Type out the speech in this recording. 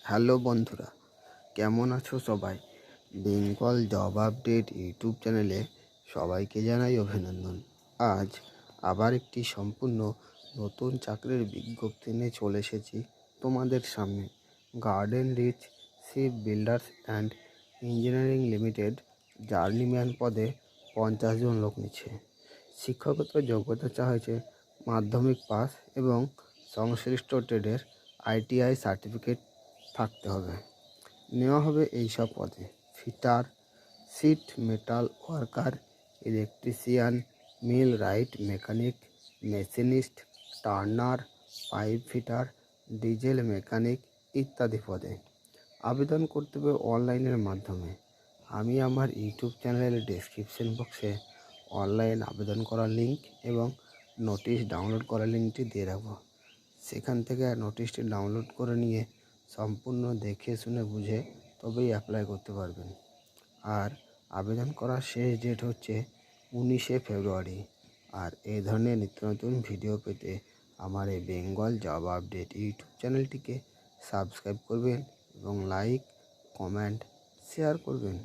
Hello বন্ধুরা, কেমন আছো সবাই? বেঙ্গল জব আপডেট ইউটিউব চ্যানেলে সবাইকে জানাই অভিনন্দন। আজ আবার একটি সম্পূর্ণ নতুন চাকরির বিজ্ঞপ্তি নিয়ে চলে এসেছি তোমাদের সামনে। Garden reach shipbuilders and engineering limited journeyman পদে 50 জন লোক নিচ্ছে। শিক্ষাগত যোগ্যতা চাওয়া হয়েছে মাধ্যমিক পাস এবং সংশ্লিষ্ট ট্রেডের ITI সার্টিফিকেট থাকতে হবে। নেওয়া হবে এইসব পদে: fitter, sheet metal worker, electrician, millwright mechanic, machinist, turner, pipe fitter, diesel mechanic ইত্যাদি পদে। আবেদন করতে হবে অনলাইনের মাধ্যমে। আমি আমার ইউটিউব চ্যানেলের ডেসক্রিপশন বক্সে অনলাইন আবেদন করার লিঙ্ক এবং নোটিশ ডাউনলোড করার লিঙ্কটি দিয়ে রাখবো। সেখান থেকে নোটিশটি ডাউনলোড করে নিয়ে সম্পূর্ণ দেখে শুনে বুঝে তবেই অ্যাপ্লাই করতে পারবেন। আর আবেদন করার শেষ ডেট হচ্ছে 19শে ফেব্রুয়ারি। আর এই ধরনের নিত্য নতুন ভিডিও পেতে আমার এই বেঙ্গল জব আপডেট ইউটিউব চ্যানেলটিকে সাবস্ক্রাইব করবেন এবং লাইক, কমেন্ট, শেয়ার করবেন।